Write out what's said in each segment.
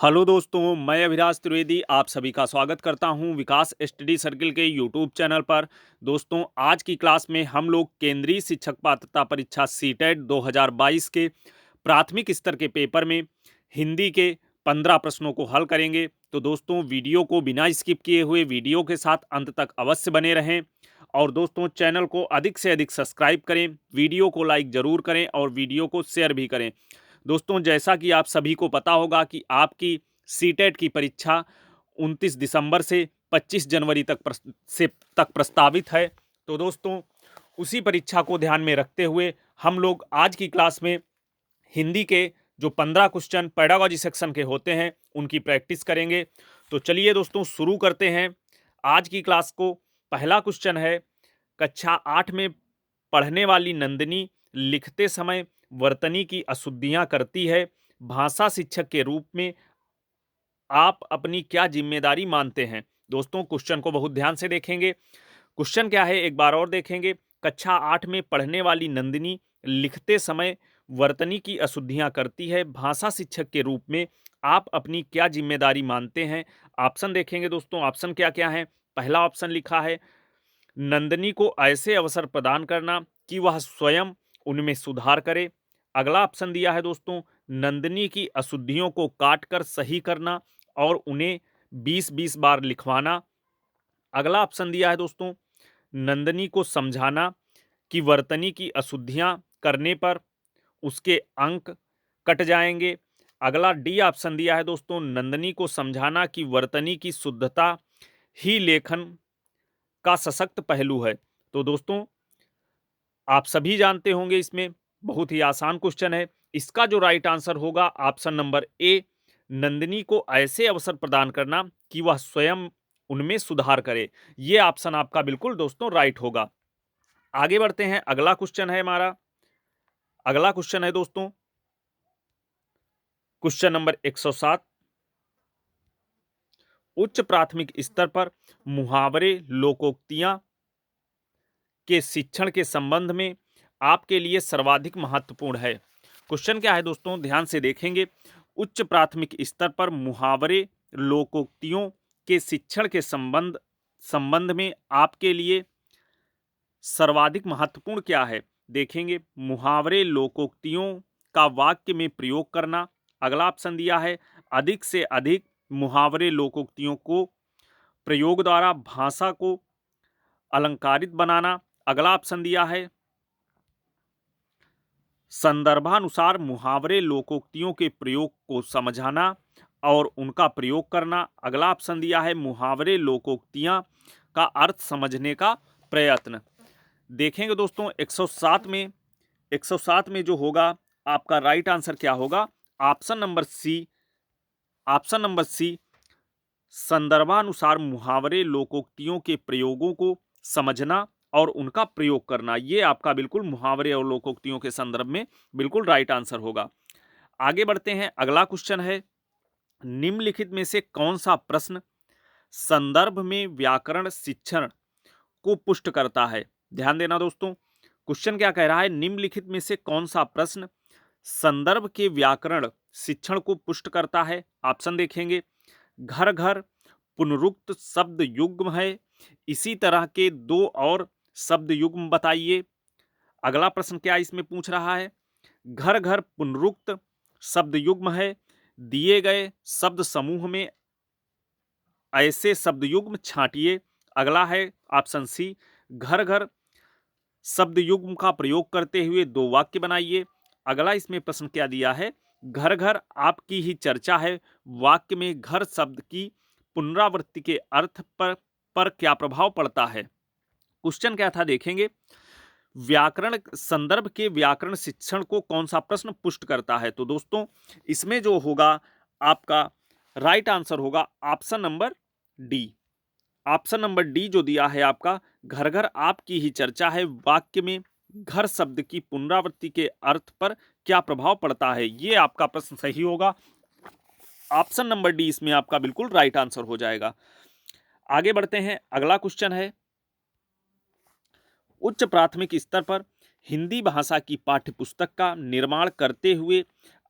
Hello दोस्तों, मैं अभिलाष त्रिवेदी आप सभी का स्वागत करता हूं विकास स्टडी सर्किल के यूट्यूब चैनल पर। दोस्तों, आज की क्लास में हम लोग केंद्रीय शिक्षक पात्रता परीक्षा सीटेट 2022 के प्राथमिक स्तर के पेपर में हिंदी के 15 प्रश्नों को हल करेंगे। तो दोस्तों, वीडियो को बिना स्किप किए हुए वीडियो के साथ अंत तक अवश्य बने रहें। और दोस्तों, चैनल को अधिक से अधिक सब्सक्राइब करें, वीडियो को लाइक ज़रूर करें और वीडियो को शेयर भी करें। दोस्तों, जैसा कि आप सभी को पता होगा कि आपकी सीटेट की परीक्षा 29 दिसंबर से 25 जनवरी तक प्रस्तावित है। तो दोस्तों, उसी परीक्षा को ध्यान में रखते हुए हम लोग आज की क्लास में हिंदी के जो 15 क्वेश्चन पेडागॉजी सेक्शन के होते हैं उनकी प्रैक्टिस करेंगे। तो चलिए दोस्तों, शुरू करते हैं आज की क्लास को। पहला क्वेश्चन है, कक्षा 8 में पढ़ने वाली नंदिनी लिखते समय वर्तनी की अशुद्धियां करती है। भाषा शिक्षक के रूप में आप अपनी क्या जिम्मेदारी मानते हैं? दोस्तों, क्वेश्चन को बहुत ध्यान से देखेंगे। क्वेश्चन क्या है एक बार और देखेंगे। कक्षा 8 में पढ़ने वाली नंदिनी लिखते समय वर्तनी की अशुद्धियां करती है। भाषा शिक्षक के रूप में आप अपनी क्या जिम्मेदारी मानते हैं? ऑप्शन देखेंगे दोस्तों। ऑप्शन क्या क्या है? पहला ऑप्शन लिखा है, नंदिनी को ऐसे अवसर प्रदान करना कि वह स्वयं उनमें सुधार करे। अगला ऑप्शन दिया है दोस्तों, नंदिनी की अशुद्धियों को काटकर सही करना और उन्हें 20-20 बार लिखवाना। अगला ऑप्शन दिया है दोस्तों, नंदिनी को समझाना कि वर्तनी की अशुद्धियां करने पर उसके अंक कट जाएंगे। अगला डी ऑप्शन दिया है दोस्तों, नंदिनी को समझाना कि वर्तनी की शुद्धता ही लेखन का सशक्त पहलू है। तो दोस्तों, आप सभी जानते होंगे इसमें बहुत ही आसान क्वेश्चन है। इसका जो राइट आंसर होगा ऑप्शन नंबर ए, नंदिनी को ऐसे अवसर प्रदान करना कि वह स्वयं उनमें सुधार करे। ये ऑप्शन आपका बिल्कुल दोस्तों राइट होगा। आगे बढ़ते हैं। अगला क्वेश्चन है हमारा। अगला क्वेश्चन है दोस्तों क्वेश्चन नंबर 107। उच्च प्राथमिक स्तर पर मुहावरे लोकोक्तियां के शिक्षण के संबंध में आपके लिए सर्वाधिक महत्वपूर्ण है। क्वेश्चन क्या है दोस्तों, ध्यान से देखेंगे। उच्च प्राथमिक स्तर पर मुहावरे लोकोक्तियों के शिक्षण के संबंध में आपके लिए सर्वाधिक महत्वपूर्ण क्या है? देखेंगे, मुहावरे लोकोक्तियों का वाक्य में प्रयोग करना। अगला ऑप्शन दिया है, अधिक से अधिक मुहावरे लोकोक्तियों को प्रयोग द्वारा भाषा को अलंकारित बनाना। अगला ऑप्शन दिया है, संदर्भानुसार मुहावरे लोकोक्तियों के प्रयोग को समझाना और उनका प्रयोग करना। अगला ऑप्शन दिया है, मुहावरे लोकोक्तियां का अर्थ समझने का प्रयत्न। देखेंगे दोस्तों, 107 में जो होगा आपका राइट आंसर क्या होगा? Option number C. Option number C, संदर्भानुसार मुहावरे लोकोक्तियों के प्रयोगों को समझना और उनका प्रयोग करना। ये आपका बिल्कुल मुहावरे और लोकोक्तियों के संदर्भ में बिल्कुल राइट आंसर होगा। आगे बढ़ते हैं। अगला क्वेश्चन है, निम्नलिखित में से कौन सा प्रश्न संदर्भ में व्याकरण शिक्षण को पुष्ट करता है? ध्यान देना दोस्तों, क्वेश्चन क्या कह रहा है, निम्नलिखित में से कौन सा प्रश्न संदर्भ के व्याकरण शिक्षण को पुष्ट करता है? ऑप्शन देखेंगे, घर घर पुनरुक्त शब्द युग्म है, इसी तरह के दो और शब्द युग्म बताइए। अगला प्रश्न क्या इसमें पूछ रहा है, घर घर पुनरुक्त शब्द युग्म है, दिए गए शब्द समूह में ऐसे शब्द युग्म छांटिए। अगला है ऑप्शन सी, घर घर शब्द युग्म का प्रयोग करते हुए दो वाक्य बनाइए। अगला इसमें प्रश्न क्या दिया है, घर घर आपकी ही चर्चा है, वाक्य में घर शब्द की पुनरावृत्ति के अर्थ पर क्या प्रभाव पड़ता है? क्वेश्चन क्या था देखेंगे, व्याकरण संदर्भ के व्याकरण शिक्षण को कौन सा प्रश्न पुष्ट करता है? तो दोस्तों, इसमें जो होगा आपका राइट आंसर होगा option number D. Option number D जो दिया है आपका, घर घर आपकी ही चर्चा है, वाक्य में घर शब्द की पुनरावृत्ति के अर्थ पर क्या प्रभाव पड़ता है, ये आपका प्रश्न सही होगा। ऑप्शन नंबर डी इसमें आपका बिल्कुल राइट आंसर हो जाएगा। आगे बढ़ते हैं। अगला क्वेश्चन है, उच्च प्राथमिक स्तर पर हिंदी भाषा की पाठ्यपुस्तक का निर्माण करते हुए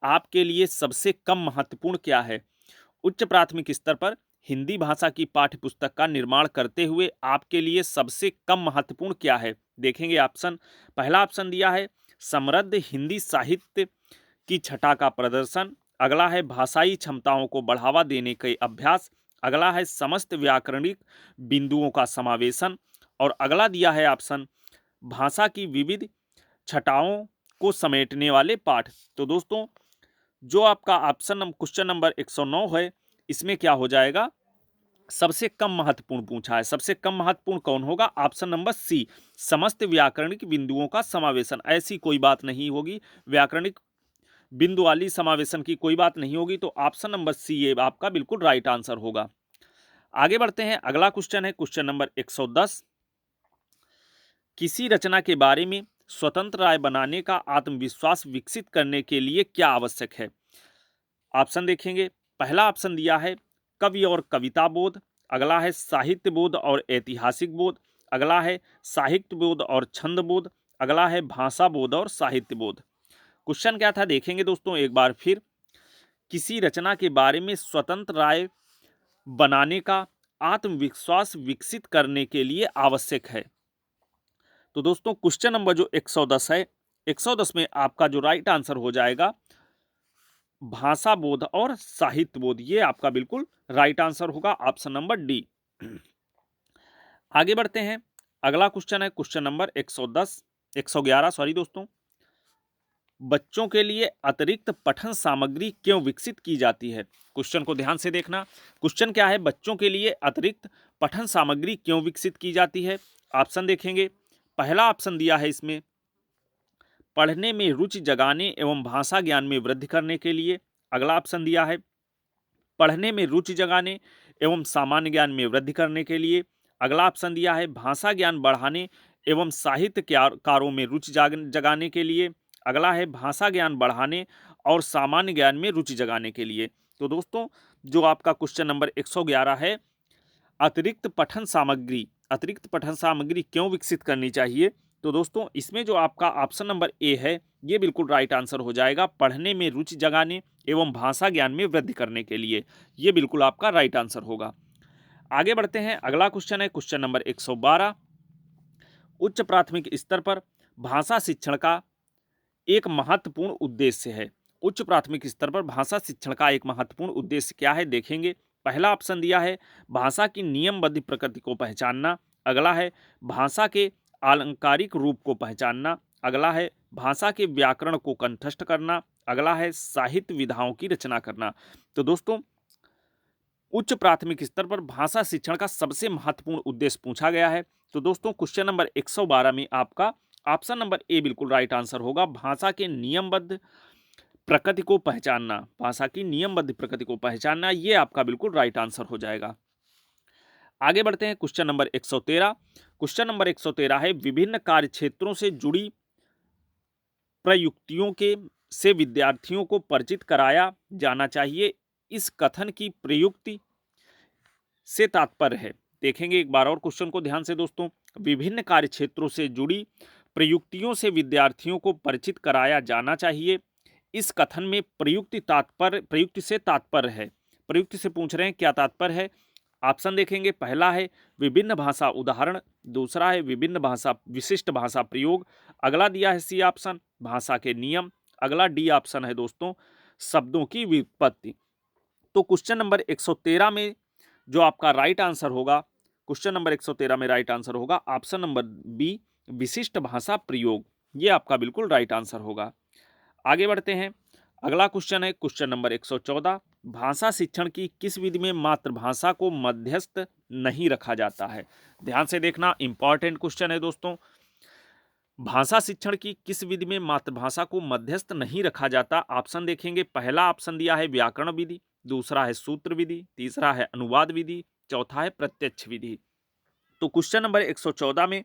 आपके लिए सबसे कम महत्वपूर्ण क्या है? उच्च प्राथमिक स्तर पर हिंदी भाषा की पाठ्य पुस्तक का निर्माण करते हुए आपके लिए सबसे कम महत्वपूर्ण क्या है? देखेंगे ऑप्शन। पहला ऑप्शन दिया है समृद्ध हिंदी साहित्य की छटा का प्रदर्शन। अगला है भाषाई क्षमताओं को बढ़ावा देने के अभ्यास। अगला है समस्त व्याकरणिक बिंदुओं का समावेशन। और अगला दिया है ऑप्शन भाषा की विविध छटाओं को समेटने वाले पाठ। तो दोस्तों जो आपका ऑप्शन क्वेश्चन नंबर 109 है, इसमें क्या हो जाएगा? सबसे कम महत्वपूर्ण पूछा है। सबसे कम महत्वपूर्ण कौन होगा? ऑप्शन नंबर सी, समस्त व्याकरणिक बिंदुओं का समावेशन। ऐसी कोई बात नहीं होगी, व्याकरणिक बिंदु वाली समावेशन की कोई बात नहीं होगी। तो ऑप्शन नंबर सी ये आपका बिल्कुल राइट आंसर होगा। आगे बढ़ते हैं, अगला क्वेश्चन है क्वेश्चन नंबर 110। किसी रचना के बारे में स्वतंत्र राय बनाने का आत्मविश्वास विकसित करने के लिए क्या आवश्यक है? ऑप्शन देखेंगे। पहला ऑप्शन दिया है कवि और कविता बोध। अगला है साहित्य बोध और ऐतिहासिक बोध। अगला है साहित्य बोध और छंद बोध। अगला है भाषा बोध और साहित्य बोध। क्वेश्चन क्या था देखेंगे दोस्तों एक बार फिर। किसी रचना के बारे में स्वतंत्र राय बनाने का आत्मविश्वास विकसित करने के लिए आवश्यक है। तो दोस्तों क्वेश्चन नंबर जो 110 है, 110 में आपका जो राइट आंसर हो जाएगा भाषा बोध और साहित्य बोध। ये आपका बिल्कुल राइट आंसर होगा, ऑप्शन नंबर डी। आगे बढ़ते हैं, अगला क्वेश्चन है क्वेश्चन नंबर 111 सॉरी दोस्तों। बच्चों के लिए अतिरिक्त पठन सामग्री क्यों विकसित की जाती है? क्वेश्चन को ध्यान से देखना। क्वेश्चन क्या है? बच्चों के लिए अतिरिक्त पठन सामग्री क्यों विकसित की जाती है? ऑप्शन देखेंगे। पहला ऑप्शन दिया है इसमें पढ़ने में रुचि जगाने एवं भाषा ज्ञान में वृद्धि करने के लिए। अगला ऑप्शन दिया है पढ़ने में रुचि जगाने एवं सामान्य ज्ञान में वृद्धि करने के लिए। अगला ऑप्शन दिया है भाषा ज्ञान बढ़ाने एवं साहित्य कार्यों में रुचि जगाने के लिए। अगला है भाषा ज्ञान बढ़ाने और सामान्य ज्ञान में रुचि जगाने के लिए। तो दोस्तों जो आपका क्वेश्चन नंबर 111 है, अतिरिक्त पठन सामग्री क्यों विकसित करनी चाहिए? तो दोस्तों इसमें जो आपका ऑप्शन नंबर ए है ये बिल्कुल राइट आंसर हो जाएगा, पढ़ने में रुचि जगाने एवं भाषा ज्ञान में वृद्धि करने के लिए। ये बिल्कुल आपका राइट आंसर होगा। आगे बढ़ते हैं, अगला क्वेश्चन है क्वेश्चन नंबर 112। उच्च प्राथमिक स्तर पर भाषा शिक्षण का एक महत्वपूर्ण उद्देश्य है। उच्च प्राथमिक स्तर पर भाषा शिक्षण का एक महत्वपूर्ण उद्देश्य क्या है? देखेंगे। पहला ऑप्शन दिया है भाषा की नियमबद्ध प्रकृति को पहचानना। अगला है भाषा के आलंकारिक रूप को पहचानना। अगला है भाषा के व्याकरण को कंठस्थ करना। अगला है साहित्य विधाओं की रचना करना। तो दोस्तों उच्च प्राथमिक स्तर पर भाषा शिक्षण का सबसे महत्वपूर्ण उद्देश्य पूछा गया है। तो दोस्तों क्वेश्चन नंबर 112 में आपका ऑप्शन नंबर ए बिल्कुल राइट आंसर होगा, भाषा के नियमबद्ध प्रकृति को पहचानना। भाषा की नियमबद्ध प्रकृति को पहचानना, ये आपका बिल्कुल राइट आंसर हो जाएगा। आगे बढ़ते हैं क्वेश्चन नंबर 113। क्वेश्चन नंबर 113 है विभिन्न कार्य क्षेत्रों से जुड़ी प्रयुक्तियों के से विद्यार्थियों को परिचित कराया जाना चाहिए। इस कथन की प्रयुक्ति से तात्पर्य है। देखेंगे एक बार और क्वेश्चन को ध्यान से दोस्तों। विभिन्न कार्य क्षेत्रों से जुड़ी प्रयुक्तियों से विद्यार्थियों को परिचित कराया जाना चाहिए। इस कथन में प्रयुक्ति से तात्पर्य है। प्रयुक्ति से पूछ रहे हैं क्या तात्पर्य है? ऑप्शन देखेंगे। पहला है विभिन्न भाषा उदाहरण। दूसरा है विभिन्न भाषा विशिष्ट भाषा प्रयोग। अगला दिया है सी ऑप्शन भाषा के नियम। अगला डी ऑप्शन है दोस्तों शब्दों की व्युत्पत्ति। तो क्वेश्चन नंबर 113 में जो आपका राइट आंसर होगा, क्वेश्चन नंबर 113 में राइट आंसर होगा ऑप्शन नंबर बी विशिष्ट भाषा प्रयोग। ये आपका बिल्कुल राइट आंसर होगा। आगे बढ़ते हैं, अगला क्वेश्चन है क्वेश्चन नंबर 114। भाषा शिक्षण की किस विधि में मातृभाषा को मध्यस्थ नहीं रखा जाता है? ध्यान से देखना, इंपॉर्टेंट क्वेश्चन है दोस्तों। भाषा शिक्षण की किस विधि में मातृभाषा को मध्यस्थ नहीं रखा जाता? ऑप्शन देखेंगे। पहला ऑप्शन दिया है व्याकरण विधि। दूसरा है सूत्र विधि। तीसरा है अनुवाद विधि। चौथा है प्रत्यक्ष विधि। तो क्वेश्चन नंबर 114 में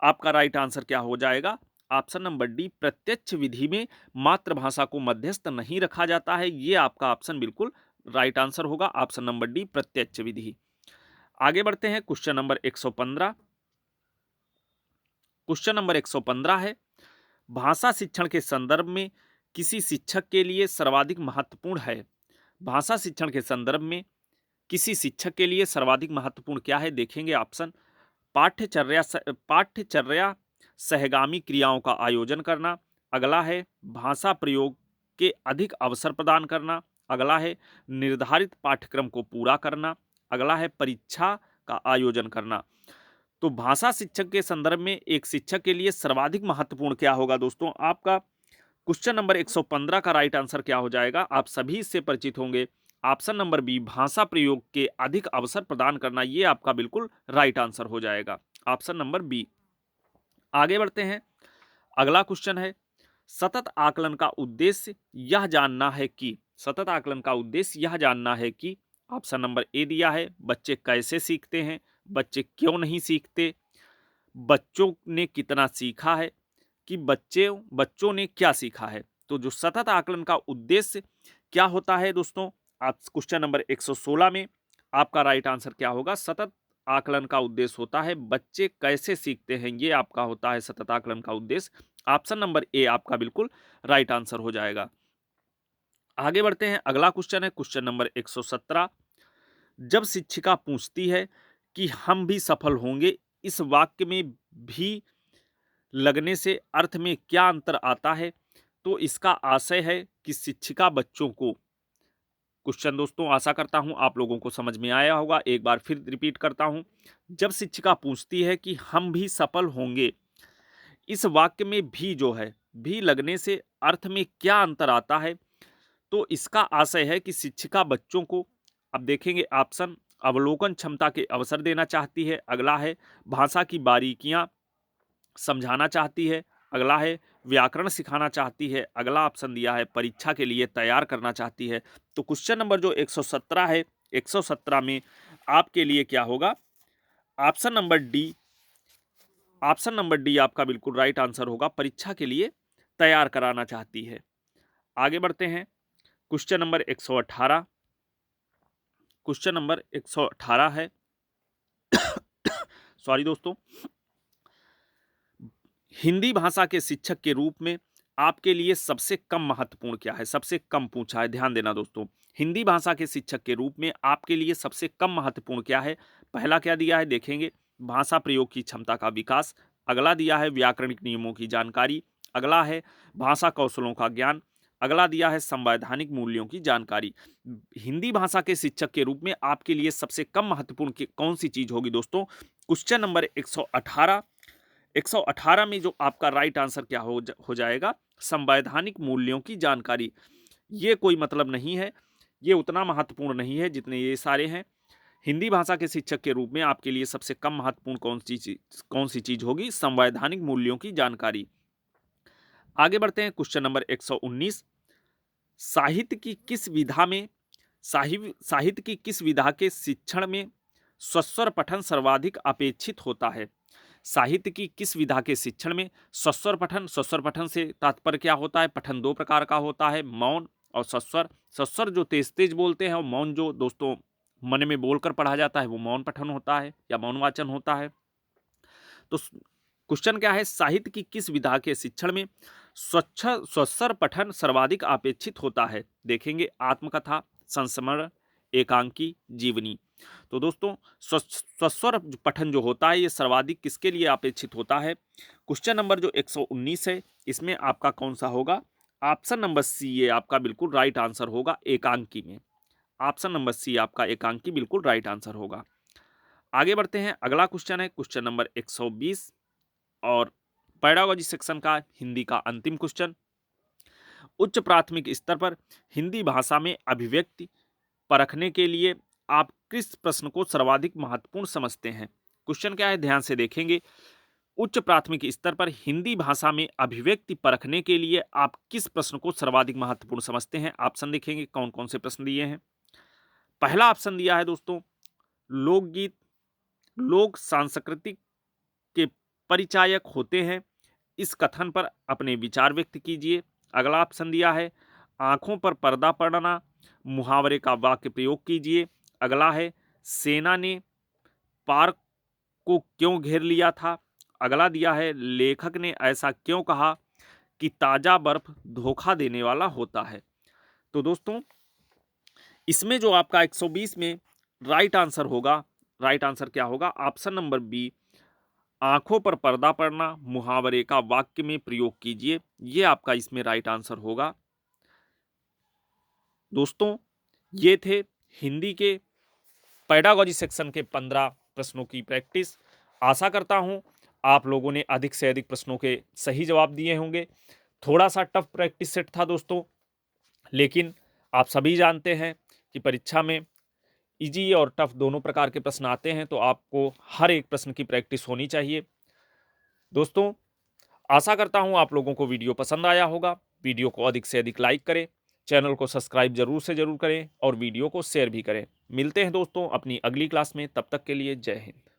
आपका राइट आंसर क्या हो जाएगा? ऑप्शन नंबर डी प्रत्यक्ष विधि में मातृभाषा को मध्यस्थ नहीं रखा जाता है। ये आपका ऑप्शन बिल्कुल राइट आंसर होगा, ऑप्शन नंबर डी प्रत्यक्ष विधि। आगे बढ़ते हैं क्वेश्चन नंबर 115। क्वेश्चन नंबर 115 है भाषा शिक्षण के संदर्भ में किसी शिक्षक के लिए सर्वाधिक महत्वपूर्ण है। भाषा शिक्षण के संदर्भ में किसी शिक्षक के लिए सर्वाधिक महत्वपूर्ण क्या है, देखेंगे ऑप्शन। पाठ्यचर्या सहगामी क्रियाओं का आयोजन करना। अगला है भाषा प्रयोग के अधिक अवसर प्रदान करना। अगला है निर्धारित पाठ्यक्रम को पूरा करना। अगला है परीक्षा का आयोजन करना। तो भाषा शिक्षक के संदर्भ में एक शिक्षक के लिए सर्वाधिक महत्वपूर्ण क्या होगा दोस्तों, आपका क्वेश्चन नंबर 115 का राइट आंसर क्या हो जाएगा, आप सभी इससे परिचित होंगे। ऑप्शन नंबर बी, भाषा प्रयोग के अधिक अवसर प्रदान करना, ये आपका बिल्कुल राइट आंसर हो जाएगा, ऑप्शन नंबर बी। आगे बढ़ते हैं, अगला क्वेश्चन है, सतत आकलन का उद्देश्य यह जानना है कि, सतत आकलन का उद्देश्य यह जानना है कि, ऑप्शन नंबर ए दिया है, बच्चे कैसे सीखते हैं, बच्चे क्यों नहीं सीखते, बच्चों ने कितना सीखा है, कि बच्चों ने क्या सीखा है। तो जो सतत आकलन का उद्देश्य क्या होता है दोस्तों, आप क्वेश्चन नंबर 116 में आपका राइट आंसर क्या होगा, सतत आकलन का उद्देश्य होता है बच्चे कैसे सीखते हैं, ये आपका होता है सतत आकलन का उद्देश्य। ऑप्शन नंबर ए आपका बिल्कुल राइट आंसर हो जाएगा। आगे बढ़ते हैं, अगला क्वेश्चन है क्वेश्चन नंबर 117। जब शिक्षिका पूछती है कि हम भी सफल होंगे, इस वाक्य में भी लगने से अर्थ में क्या अंतर आता है, तो इसका आशय है कि शिक्षिका बच्चों को, क्वेश्चन दोस्तों आशा करता हूं आप लोगों को समझ में आया होगा, एक बार फिर रिपीट करता हूं। जब शिक्षिका पूछती है कि हम भी सफल होंगे, इस वाक्य में भी जो है भी लगने से अर्थ में क्या अंतर आता है, तो इसका आशय है कि शिक्षिका बच्चों को, अब देखेंगे ऑप्शन, अवलोकन क्षमता के अवसर देना चाहती है। अगला है भाषा की बारीकियां समझाना चाहती है। अगला है व्याकरण सिखाना चाहती है। अगला ऑप्शन दिया है परीक्षा के लिए तैयार करना चाहती है। तो क्वेश्चन नंबर जो 117 है, 117 में आपके लिए क्या होगा, option number D, option number D आपका बिल्कुल राइट आंसर होगा, परीक्षा के लिए तैयार कराना चाहती है। आगे बढ़ते हैं, क्वेश्चन नंबर 118, क्वेश्चन नंबर 118 है सॉरी दोस्तों, हिंदी भाषा के शिक्षक के रूप में आपके लिए सबसे कम महत्वपूर्ण क्या है, सबसे कम पूछा है, ध्यान देना दोस्तों। हिंदी भाषा के शिक्षक के रूप में आपके लिए सबसे कम महत्वपूर्ण क्या है, पहला क्या दिया है देखेंगे, भाषा प्रयोग की क्षमता का विकास। अगला दिया है व्याकरणिक नियमों की जानकारी। अगला है भाषा कौशलों का ज्ञान। अगला दिया है संवैधानिक मूल्यों की जानकारी। हिंदी भाषा के शिक्षक के रूप में आपके लिए सबसे कम महत्वपूर्ण कौन सी चीज होगी दोस्तों, क्वेश्चन नंबर 118, 118 में जो आपका राइट आंसर क्या हो जाएगा, संवैधानिक मूल्यों की जानकारी। ये कोई मतलब नहीं है, ये उतना महत्वपूर्ण नहीं है जितने ये सारे हैं। हिंदी भाषा के शिक्षक के रूप में आपके लिए सबसे कम महत्वपूर्ण कौन सी चीज होगी, संवैधानिक मूल्यों की जानकारी। आगे बढ़ते हैं, क्वेश्चन नंबर 119, साहित्य की किस विधा में, साहित्य की किस विधा के शिक्षण में स्वस्वर पठन सर्वाधिक अपेक्षित होता है। साहित्य की किस विधा के शिक्षण में स्वस्वर पठन, स्वस्वर पठन से तात्पर्य क्या होता है, पठन दो प्रकार का होता है, मौन और सस्वर। सस्वर जो तेज तेज बोलते हैं और मौन जो दोस्तों मन में बोलकर पढ़ा जाता है वो मौन पठन होता है या मौन वाचन होता है। तो क्वेश्चन क्या है, साहित्य की किस विधा के शिक्षण में स्वस्वर पठन सर्वाधिक अपेक्षित होता है, देखेंगे आत्मकथा, संस्मरण, एकांकी, जीवनी। तो दोस्तों स्वस्वर पठन जो होता है ये सर्वाधिक किसके लिए अपेक्षित होता है, क्वेश्चन नंबर जो 119 है इसमें आपका कौन सा होगा, ऑप्शन नंबर सी ये आपका बिल्कुल राइट आंसर होगा, एकांकी में। ऑप्शन नंबर सी आपका एकांकी बिल्कुल राइट आंसर होगा। आगे बढ़ते हैं, अगला क्वेश्चन है क्वेश्चन नंबर 120 और पेडागोजी सेक्शन का हिंदी का अंतिम क्वेश्चन। उच्च प्राथमिक स्तर पर हिंदी भाषा में अभिव्यक्ति परखने के लिए आप किस प्रश्न को सर्वाधिक महत्वपूर्ण समझते हैं। क्वेश्चन क्या है ध्यान से देखेंगे, उच्च प्राथमिक स्तर पर हिंदी भाषा में अभिव्यक्ति परखने के लिए आप किस प्रश्न को सर्वाधिक महत्वपूर्ण समझते हैं। ऑप्शन देखेंगे कौन कौन से प्रश्न दिए हैं। पहला ऑप्शन दिया है दोस्तों, लोकगीत लोक सांस्कृतिक के परिचायक होते हैं, इस कथन पर अपने विचार व्यक्त कीजिए। अगला ऑप्शन दिया है, आंखों पर पर्दा पड़ना, मुहावरे का वाक्य प्रयोग कीजिए। अगला है, सेना ने पार्क को क्यों घेर लिया था। अगला दिया है, लेखक ने ऐसा क्यों कहा कि ताजा बर्फ धोखा देने वाला होता है। तो दोस्तों इसमें जो आपका 120 में राइट आंसर होगा, राइट आंसर क्या होगा? ऑप्शन नंबर बी, आंखों पर पर्दा पड़ना मुहावरे का वाक्य में प्रयोग कीजिए। ये आपका इसमें राइट आंसर होगा। दोस्तों, ये थे हिंदी के पेडागॉजी सेक्शन के 15 प्रश्नों की प्रैक्टिस। आशा करता हूं आप लोगों ने अधिक से अधिक प्रश्नों के सही जवाब दिए होंगे। थोड़ा सा टफ प्रैक्टिस सेट था दोस्तों, लेकिन आप सभी जानते हैं कि परीक्षा में इजी और टफ दोनों प्रकार के प्रश्न आते हैं, तो आपको हर एक प्रश्न की प्रैक्टिस होनी चाहिए। दोस्तों, आशा करता हूं आप लोगों को वीडियो पसंद आया होगा। वीडियो को अधिक से अधिक लाइक करें, चैनल को सब्सक्राइब जरूर से जरूर करें और वीडियो को शेयर भी करें। मिलते हैं दोस्तों अपनी अगली क्लास में, तब तक के लिए जय हिंद।